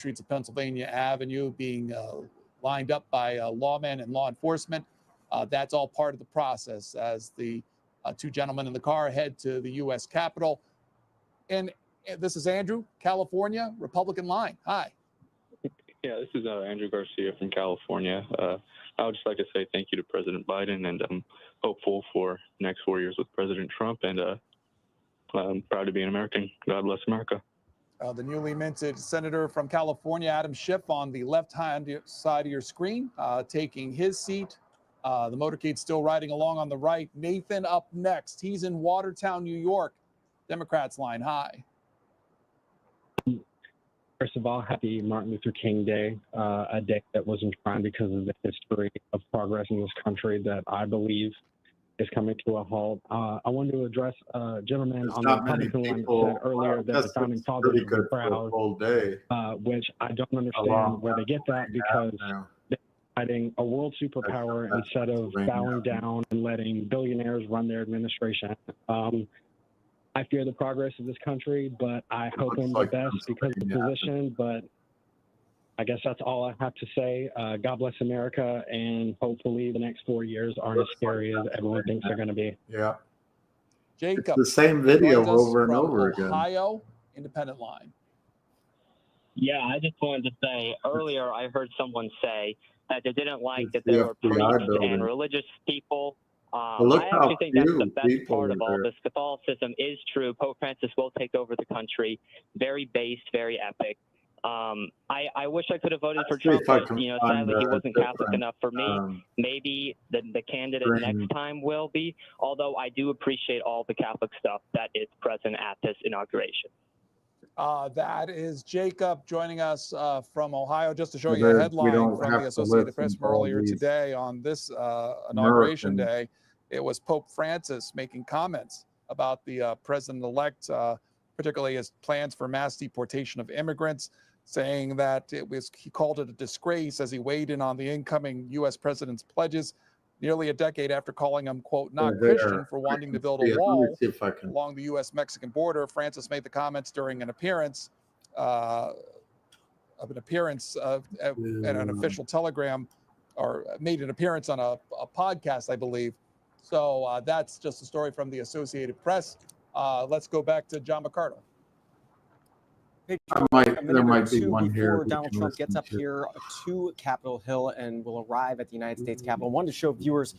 streets of Pennsylvania Avenue being lined up by lawmen and law enforcement. That's all part of the process as the two gentlemen in the car head to the U.S. Capitol. And this is Andrew, California, Republican line. Hi. Yeah, this is Andrew Garcia from California. I would just like to say thank you to President Biden, and I'm hopeful for the next 4 years with President Trump, and I'm proud to be an American. God bless America. The newly minted Senator from California, Adam Schiff, on the left-hand side of your screen, taking his seat. The motorcade still riding along on the right. Nathan up next. He's in Watertown, New York. Democrats line. Hi. First of all, happy Martin Luther King Day, a day that was enshrined because of the history of progress in this country that I believe is coming to a halt. I wanted to address a gentleman on the Republican line that said earlier that the founding fathers were proud, which I don't understand where they get that, because they're fighting a world superpower instead of bowing down and letting billionaires run their administration. I fear the progress of this country, but I hope him the best because of the position. But I guess that's all I have to say. God bless America, and hopefully the next 4 years aren't as scary as everyone thinks they're going to be. Yeah. Jacob, it's the same video over and over again. Ohio, independent line. Yeah, I just wanted to say, earlier I heard someone say that they didn't like that there were priests and religious people. I actually think that's the best part of all this. Catholicism is true. Pope Francis will take over the country. Very based, very epic. I wish I could have voted for Trump, but sadly he wasn't Catholic enough for me. Maybe the candidate next time will be. Although I do appreciate all the Catholic stuff that is present at this inauguration. That is Jacob joining us from Ohio. Just to show you a headline from the Associated Press from earlier today on this inauguration day, it was Pope Francis making comments about the president-elect, particularly his plans for mass deportation of immigrants, saying that he called it a disgrace as he weighed in on the incoming U.S. president's pledges nearly a decade after calling him, quote, not Christian for wanting to build a wall along the U.S.-Mexican border. Francis made the comments during an appearance at an official telegram, or made an appearance on a podcast, I believe. So that's just a story from the Associated Press. Let's go back to John McCardle. There might be one here before Donald Trump gets up here to Capitol Hill and will arrive at the United States Capitol. I wanted to show viewers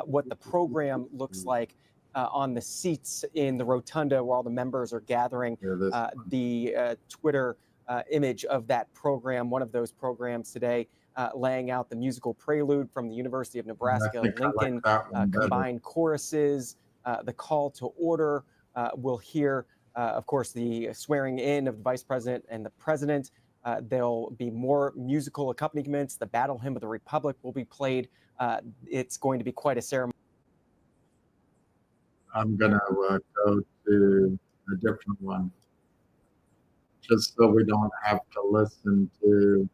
what the program looks like on the seats in the rotunda where all the members are gathering. The Twitter image of that program, one of those programs today, laying out the musical prelude from the University of Nebraska Lincoln, combined choruses, the call to order. We'll hear of course, the swearing in of the vice president and the president. There'll be more musical accompaniments. The Battle Hymn of the Republic will be played. It's going to be quite a ceremony. I'm going to go to a different one, just so we don't have to listen to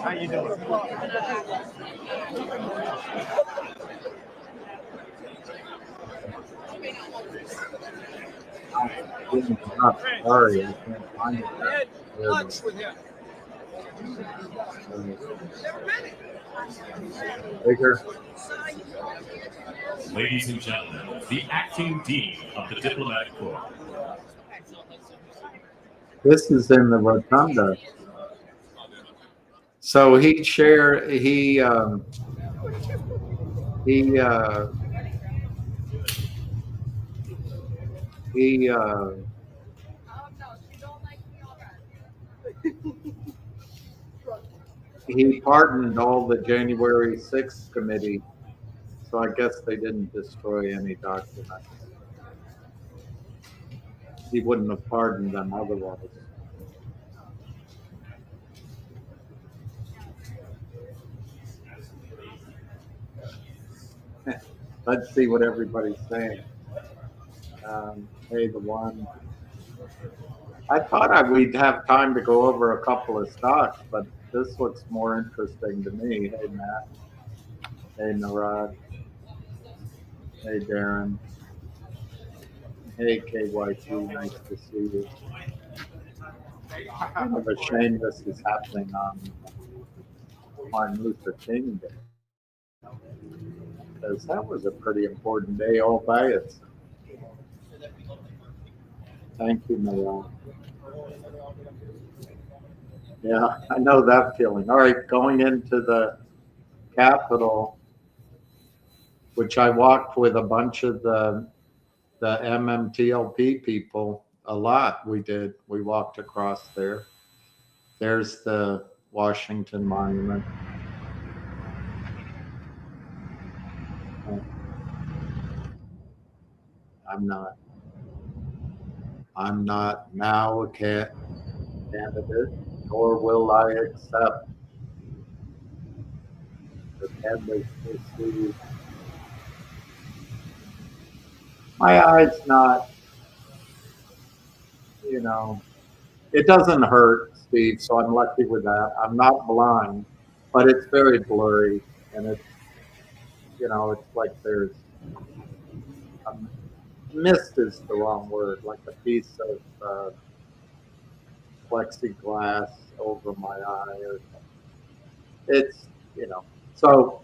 How you doing? Sorry, I can't find it. Lunch with him. Bigger. Ladies and gentlemen, the acting dean of the diplomatic corps. This is in the rotunda. So he shared. He pardoned all the January 6th committee, so I guess they didn't destroy any documents. He wouldn't have pardoned them otherwise. Let's see what everybody's saying. Hey, the one. I thought we'd have time to go over a couple of stocks, but this looks more interesting to me. Hey, Matt. Hey, Narad. Hey, Darren. Hey, KYT. Nice to see you. Kind of a shame this is happening on Martin Luther King Day, because that was a pretty important day all by itself. Thank you, Narad. Yeah, I know that feeling. All right, going into the Capitol, which I walked with a bunch of the MMTLP people a lot. We did. We walked across there. There's the Washington Monument. I'm not now a candidate, nor will I accept the candidacy. My eye's not, it doesn't hurt, Steve, so I'm lucky with that. I'm not blind, but it's very blurry, and it's like there's mist is the wrong word, like a piece of plexiglass over my eye, or it's so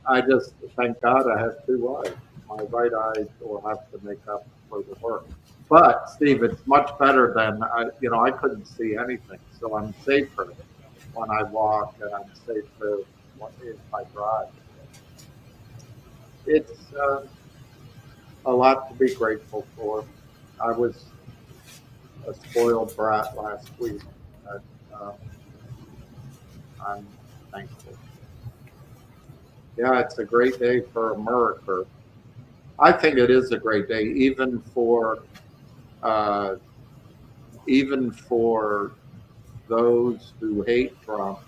I just thank God I have two eyes. My right eye will have to make up for the work. But Steve, it's much better than I couldn't see anything, so I'm safer when I walk, and I'm safer if I drive. It's a lot to be grateful for. I was a spoiled brat last week, but I'm thankful. Yeah, it's a great day for America. I think it is a great day, even for those who hate Trump.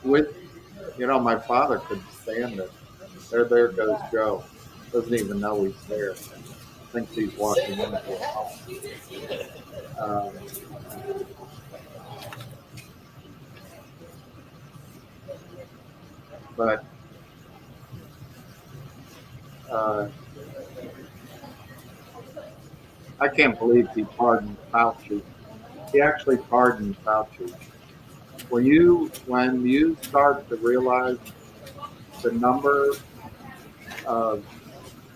My father couldn't stand it. There goes Joe. Doesn't even know he's there. Thinks he's walking into a home. But I can't believe he pardoned Fauci. He actually pardoned Fauci. When you start to realize the number of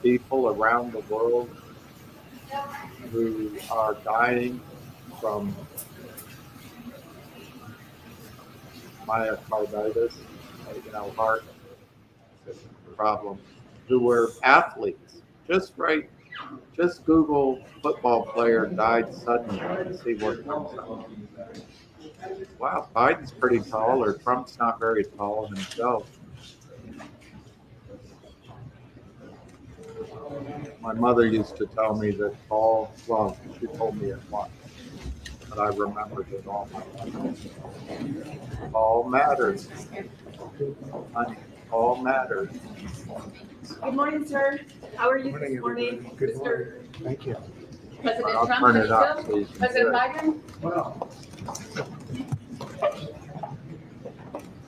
people around the world who are dying from myocarditis, heart problems, who were athletes. Just Google football player died suddenly and see what comes up. Wow, Biden's pretty tall, or Trump's not very tall himself. My mother used to tell me that she told me it once, but I remembered it all my life. All matters. Honey, all matters. Good morning, sir. How are you this morning? Good morning. Thank you. President I'll Trump, turn it up, please. President Biden. Well,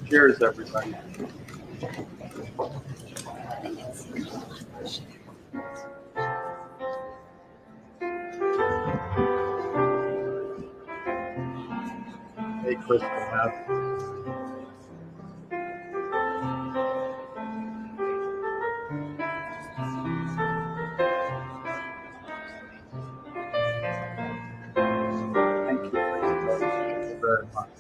Cheers, everybody. Hey, Crystal Meth. Thank you, Crystal. Thank you very much.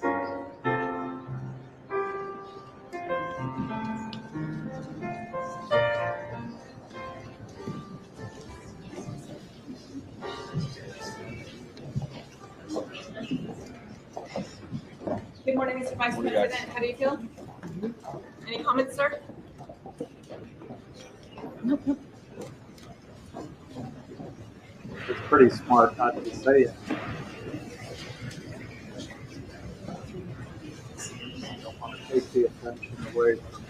Good morning, Mr. Vice President. How do you feel? Any comments, sir? Nope. It's pretty smart not to say it. I don't want to take the attention away from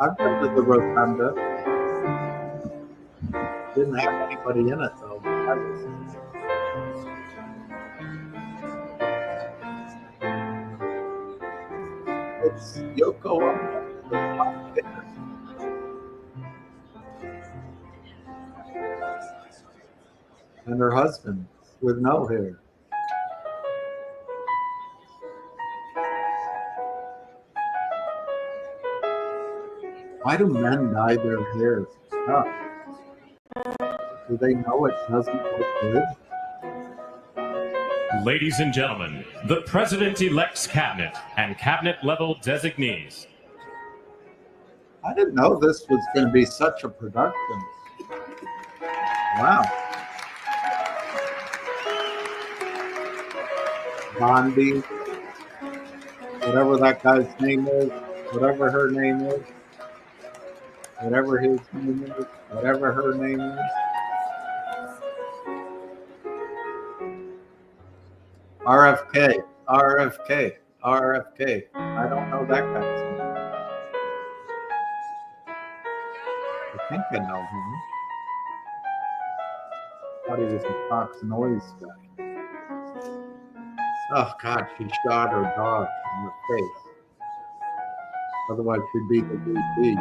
I've been to the Rotunda. Didn't have anybody in it though. It's Yoko Ono and her husband with no hair. Why do men dye their hair? Oh. Do they know it doesn't look good? Ladies and gentlemen, the President-elect's cabinet and cabinet-level designees. I didn't know this was going to be such a production. Wow. Bondi, whatever that guy's name is, whatever her name is, whatever his name is, whatever her name is. RFK, RFK, RFK. I don't know that guy's name. I think I know him. Thought he was a Fox Noise guy. Oh God, she shot her dog in the face. Otherwise, she'd be the VP.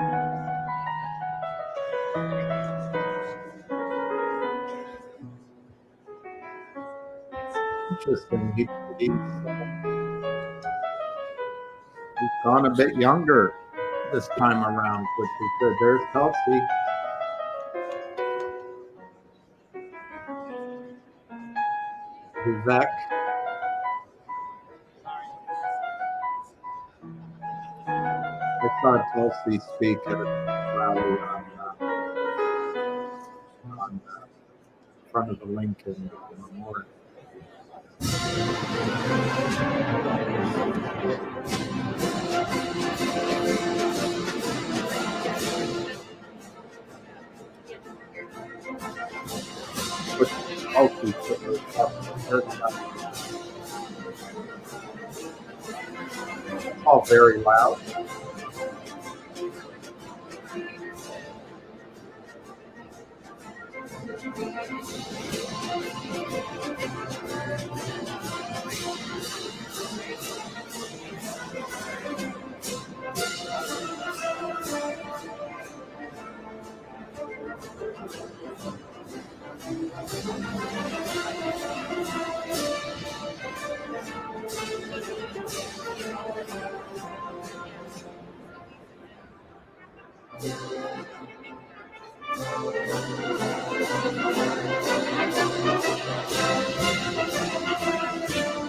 Interesting. He's gone a bit younger this time around, which is good. There's Kelsey. Vivek. I saw Kelsey speak at a rally on front of the Lincoln Memorial. It's all very loud.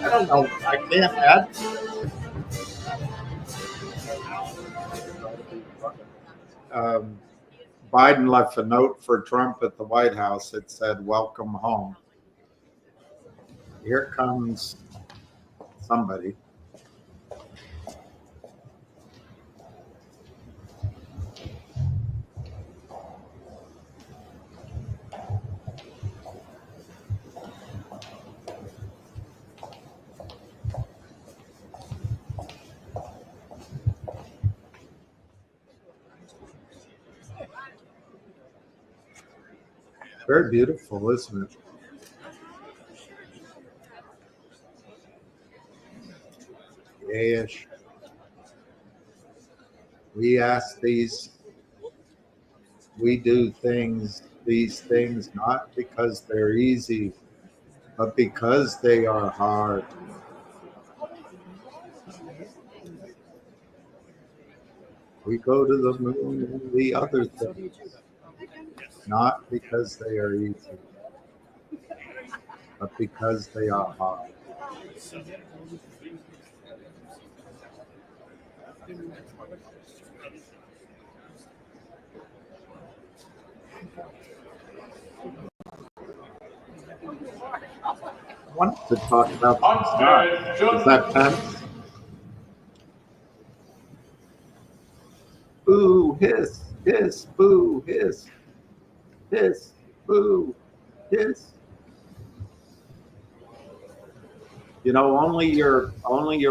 I don't know. I can't add. Biden left a note for Trump at the White House. It said, "Welcome home." Here comes somebody. Very beautiful, isn't it? Yes. We ask these, we do these things not because they're easy, but because they are hard. We go to the moon and the other things, not because they are easy, but because they are hard. I wanted to talk about is that Pence? Boo, hiss, hiss, boo, hiss, hiss, boo, hiss. You know, only your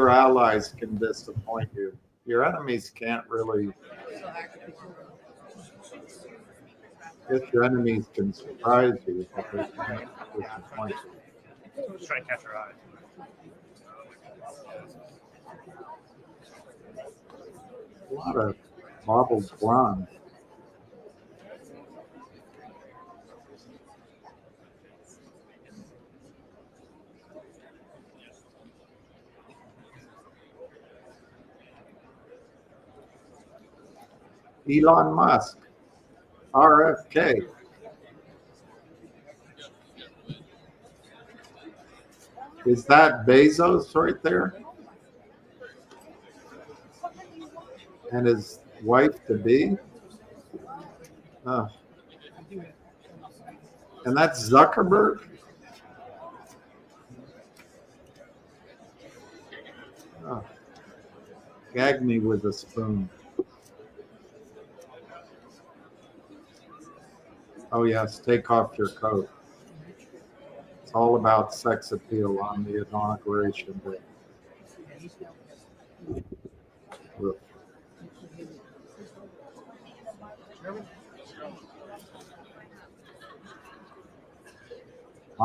allies can disappoint you. Your enemies can't really. If your enemies can surprise you, but they can't disappoint you. Just trying to catch your eye. A lot of bobbled blonde. Elon Musk, RFK. Is that Bezos right there? And his wife to be? And that's Zuckerberg? Gag me with a spoon. Oh yes, take off your coat. It's all about sex appeal on the inauguration day.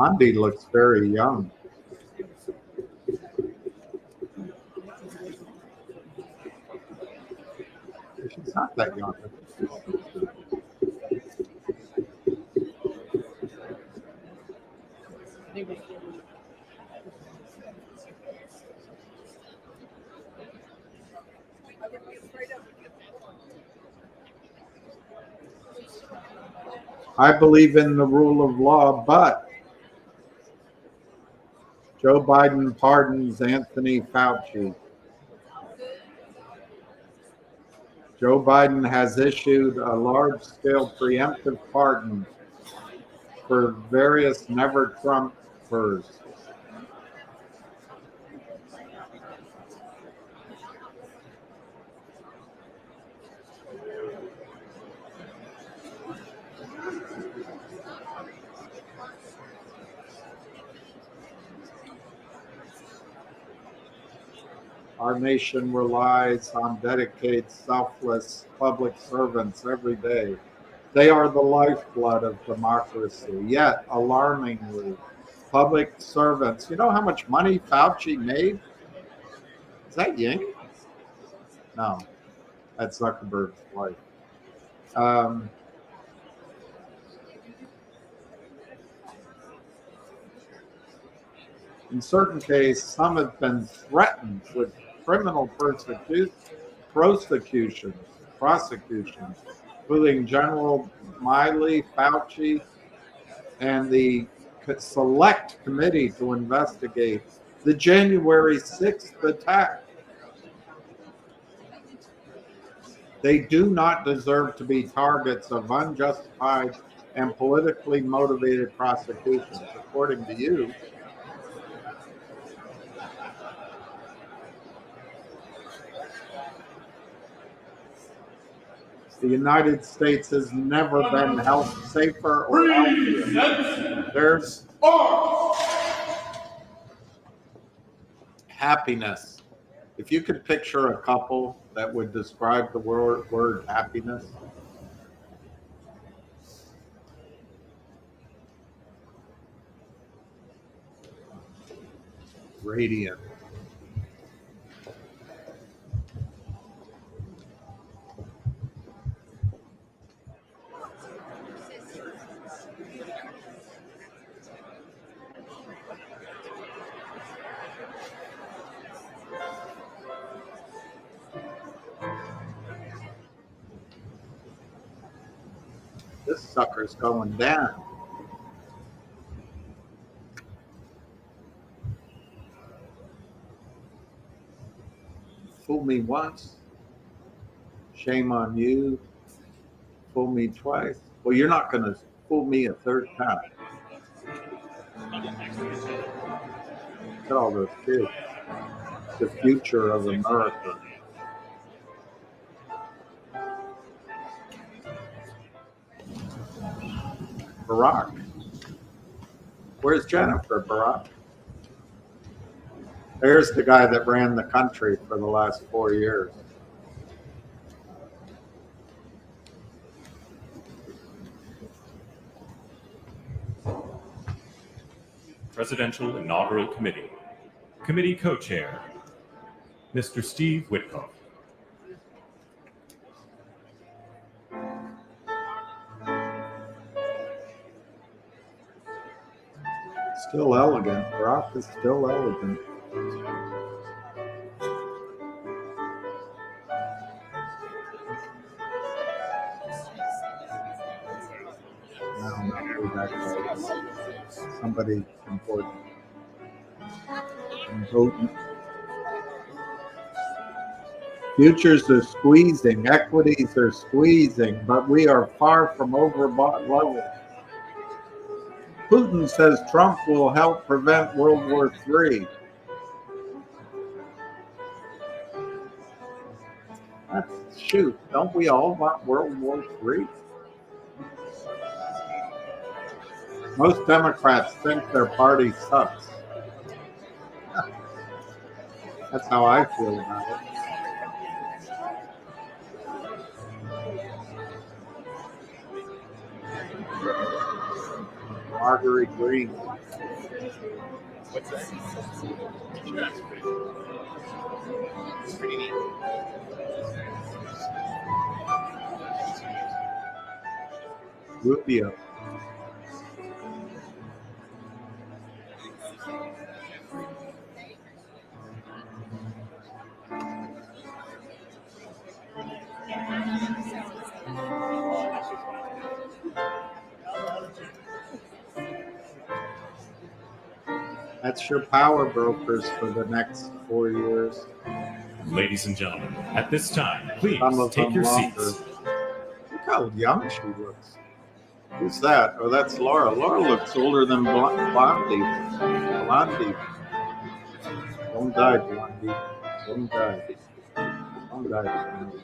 Andy looks very young. She's not that young. I believe in the rule of law, but Joe Biden pardons Anthony Fauci. Joe Biden has issued a large-scale preemptive pardon for various never Trumpers. Our nation relies on dedicated, selfless public servants every day. They are the lifeblood of democracy. Yet, alarmingly, public servants. You know how much money Fauci made? Is that Ying? No, that's Zuckerberg's wife. In certain cases, some have been threatened with criminal prosecutions, including General Miley, Fauci, and the Select Committee to investigate the January 6th attack. They do not deserve to be targets of unjustified and politically motivated prosecutions, according to you. The United States has never been safer or healthier. There's happiness. If you could picture a couple that would describe the word happiness. Radiant. This sucker's going down. Fool me once, shame on you. Fool me twice. Well, you're not going to fool me a third time. Look at all those kids. The future of America. Barack. Where's Jennifer, Barack? There's the guy that ran the country for the last 4 years. Presidential Inaugural Committee. Committee Co-Chair, Mr. Steve Witkoff. Still elegant. Brock is still elegant. No, not who that guy. Somebody important. Important. Futures are squeezing, equities are squeezing, but we are far from overbought levels. Putin says Trump will help prevent World War III. Shoot, don't we all want World War III? Most Democrats think their party sucks. That's how I feel about it. Marguerite Green. What's that? It's pretty neat. Rubio. That's your power brokers for the next 4 years. Ladies and gentlemen, at this time, please take your seats. Look how young she looks. Who's that? Oh, that's Laura. Laura looks older than Blondie. Blondie. Don't die, Blondie. Don't die. Don't die, Blondie.